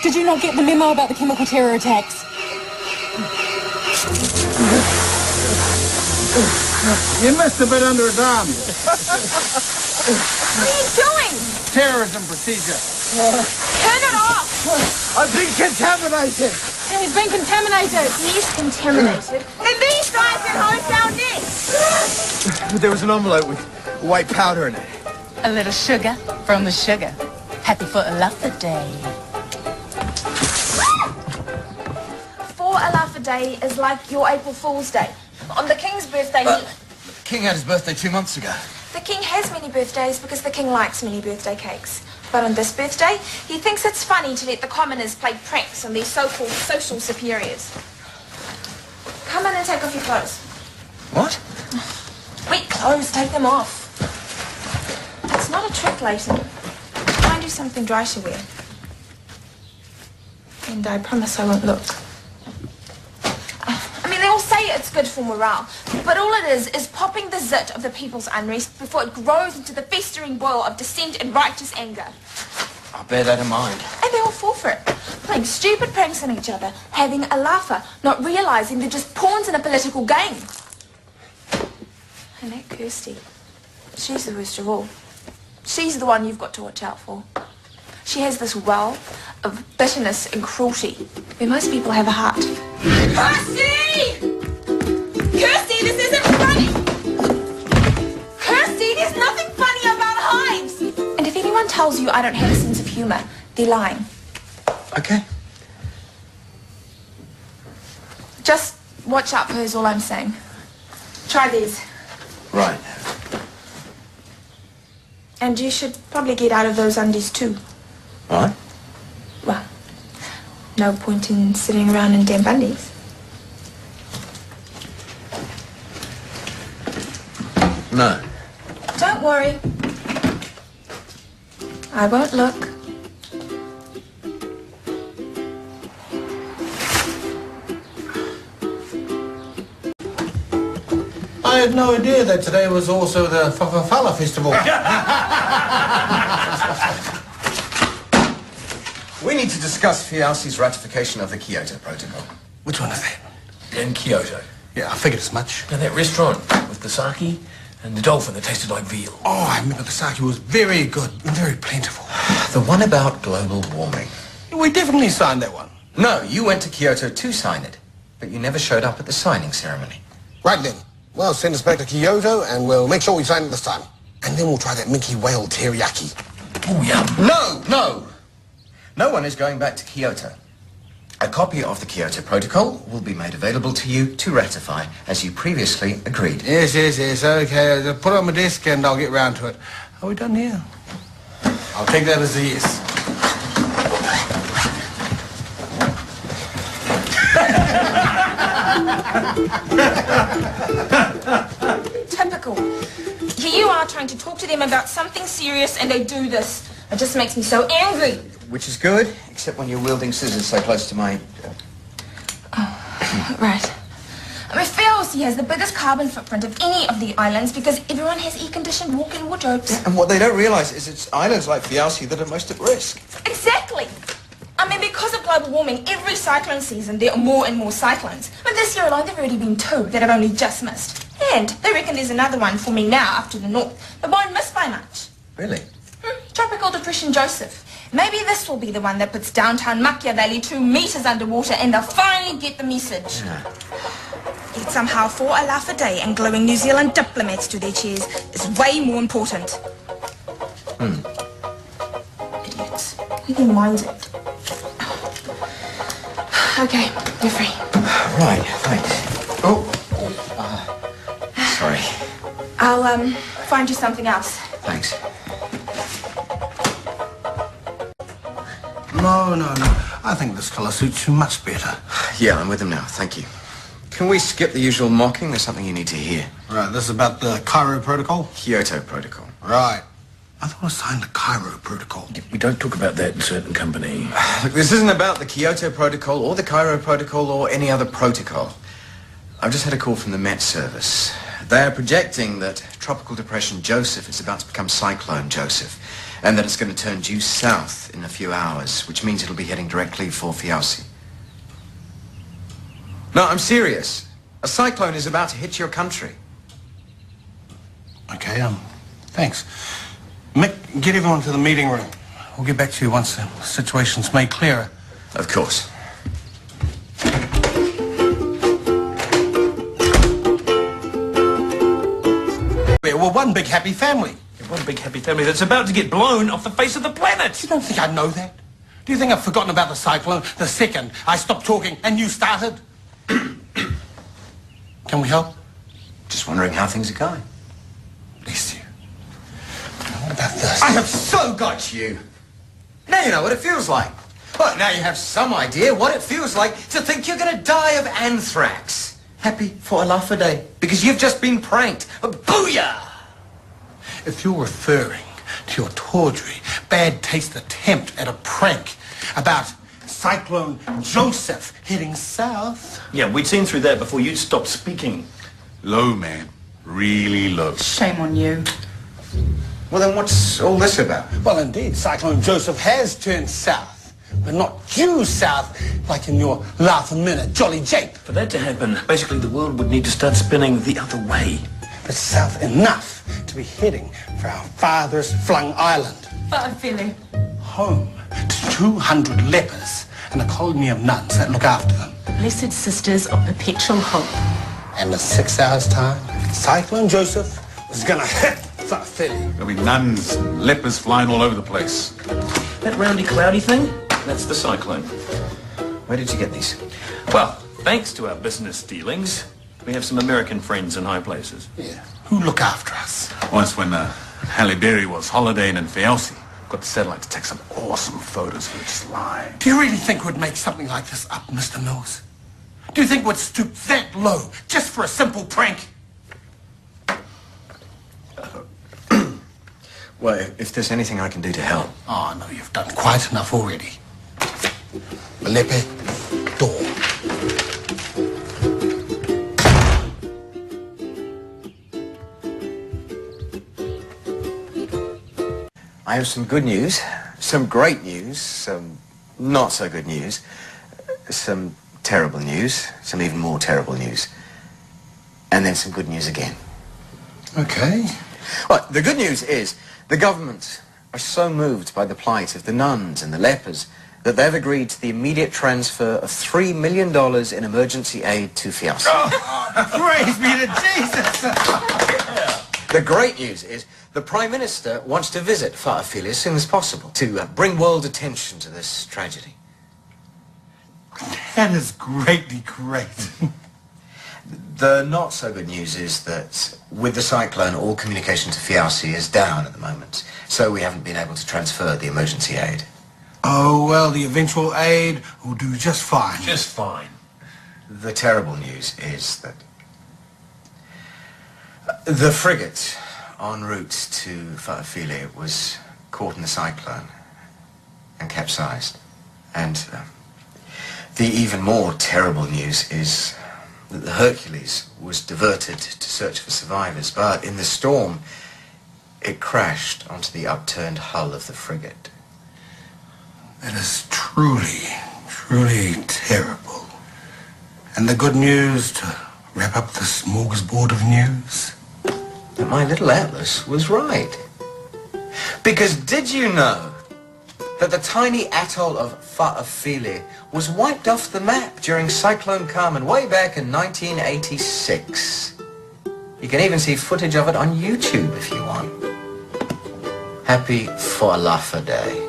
Did you not get the memo about the chemical terror attacks? You missed a bit under his arm. What are you doing? Terrorism procedure. Turn it off! I've been contaminated. He's been contaminated. He's contaminated. And these guys at home found it. There was an envelope with white powder in it. A little sugar from the sugar. Happy for Alaffa Day. For Alaffa Day is like your April Fool's Day. On the King's birthday, The King had his birthday 2 months ago. the King has many birthdays because the King likes many birthday cakes. But on this birthday, he thinks it's funny to let the commoners play pranks on these so-called social superiors. Come in and take off your clothes. What? Wet clothes, take them off. It's not a trick, Leighton. Find you something dry to wear. And I promise I won't look. I mean, they all say it's good for morale, but all it is popping the zit of the people's unrest before it grows into the festering boil of dissent and righteous anger. I'll bear that in mind. And they all fall for it, playing stupid pranks on each other, having a laugher, not realising they're just pawns in a political game. And that Kirsty, she's the worst of all. She's the one you've got to watch out for. She has this well of bitterness and cruelty where most people have a heart. Kirsty! Kirsty, this isn't funny! Kirsty, there's nothing funny about hives! And if anyone tells you I don't have a sense of humour, they're lying. Okay. Just watch out for her is all I'm saying. Try these. Right. And you should probably get out of those undies too. What? Well, no point in sitting around in damp undies. No. Don't worry. I won't look. I had no idea that today was also the Fala Festival. We need to discuss Fialsi's ratification of the Kyoto Protocol. Which one is that? In Kyoto. Yeah, I figured as much. Now that restaurant with the sake and the dolphin that tasted like veal. Oh, I remember the sake was very good and very plentiful. The one about global warming. We definitely signed that one. No, you went to Kyoto to sign it, but you never showed up at the signing ceremony. Right then. Well, send us back to Kyoto and we'll make sure we sign it this time. And then we'll try that minky whale teriyaki. Oh, yum. No! No one is going back to Kyoto. A copy of the Kyoto Protocol will be made available to you to ratify, as you previously agreed. Yes, okay. I'll put it on my desk and I'll get round to it. Are we done here? I'll take that as a yes. Typical. Here you are trying to talk to them about something serious and they do this. It just makes me so angry. Which is good, except when you're wielding scissors so close to my... Right. I mean, Fialsi has the biggest carbon footprint of any of the islands because everyone has air-conditioned walk-in wardrobes. And what they don't realise is it's islands like Fialsi that are most at risk. Exactly. I mean, because of global warming, every cyclone season there are more and more cyclones. But this year alone, there have already been 2 that have only just missed. And they reckon there's another one forming now up to the north. But won't miss by much. Really? Tropical Depression Joseph. Maybe this will be the one that puts downtown Makia Valley 2 meters underwater and they'll finally get the message. Yeah. Yet somehow 4 Alaffa Day and glowing New Zealand diplomats to their chairs is way more important. Idiots. Who their minds it? Okay, you're free. Right, thanks. Oh. Sorry. I'll, find you something else. Thanks. No. I think this colour suits you much better. Yeah, I'm with him now. Thank you. Can we skip the usual mocking? There's something you need to hear. Right, this is about the Cairo Protocol? Kyoto Protocol. Right. I thought I signed the Cairo Protocol. We don't talk about that in certain company. Look, this isn't about the Kyoto Protocol or the Cairo Protocol or any other protocol. I've just had a call from the Met Service. They are projecting that Tropical Depression Joseph is about to become Cyclone Joseph. And that it's going to turn due south in a few hours, which means it'll be heading directly for Fiauci. No, I'm serious. A cyclone is about to hit your country. Okay, thanks. Mick, get everyone to the meeting room. We'll get back to you once the situation's made clearer. Of course. We're one big happy family. One big happy family that's about to get blown off the face of the planet. You don't think I know that? Do you think I've forgotten about the cyclone the second I stopped talking and you started? Can we help? Just wondering how things are going. Bless you. What about this? I have so got you. Now you know what it feels like. Well, now you have some idea what it feels like to think you're going to die of anthrax. Happy for a laugh a day because you've just been pranked. Booyah! If you're referring to your tawdry, bad taste attempt at a prank about Cyclone Joseph heading south... Yeah, we'd seen through that before you'd stopped speaking. Low, man. Really low. Shame on you. Well, then what's all this about? Well, indeed, Cyclone Joseph has turned south, but not due south like in your laugh-a-minute Jolly Jape. For that to happen, basically the world would need to start spinning the other way. But south enough to be heading for our father's flung island. But I'm feeling... Home to 200 lepers and a colony of nuns that look after them. Blessed Sisters of Perpetual Hope. And in 6 hours' time, Cyclone Joseph was gonna hit Philly. There'll be nuns, lepers flying all over the place. That roundy cloudy thing, that's the cyclone. Where did you get these? Well, thanks to our business dealings, we have some American friends in high places. Yeah. Who look after us? Once when Halle Berry was holidaying in Fiauci, got the satellite to take some awesome photos of her just lying. Do you really think we'd make something like this up, Mr. Mills? Do you think we'd stoop that low just for a simple prank? Well, if there's anything I can do to help. Oh, no, you've done quite enough already. Lepe, door. I have some good news, some great news, some not so good news, some terrible news, some even more terrible news, and then some good news again. Okay. Well, the good news is the government are so moved by the plight of the nuns and the lepers that they've agreed to the immediate transfer of $3 million in emergency aid to Fiauci. Praise be to Jesus! The great news is the Prime Minister wants to visit Faafili as soon as possible to bring world attention to this tragedy. That is greatly great. The not so good news is that with the cyclone, all communication to Fiauci is down at the moment, so we haven't been able to transfer the emergency aid. Oh, well, the eventual aid will do just fine. Just fine. The terrible news is that the frigate en route to Faafili was caught in the cyclone and capsized. And the even more terrible news is that the Hercules was diverted to search for survivors, but in the storm, it crashed onto the upturned hull of the frigate. That is truly, truly terrible. And the good news to wrap up the smorgasbord of news? That my little atlas was right. Because did you know that the tiny atoll of Faafili was wiped off the map during Cyclone Carmen way back in 1986? You can even see footage of it on YouTube if you want. Happy for a laugh a day.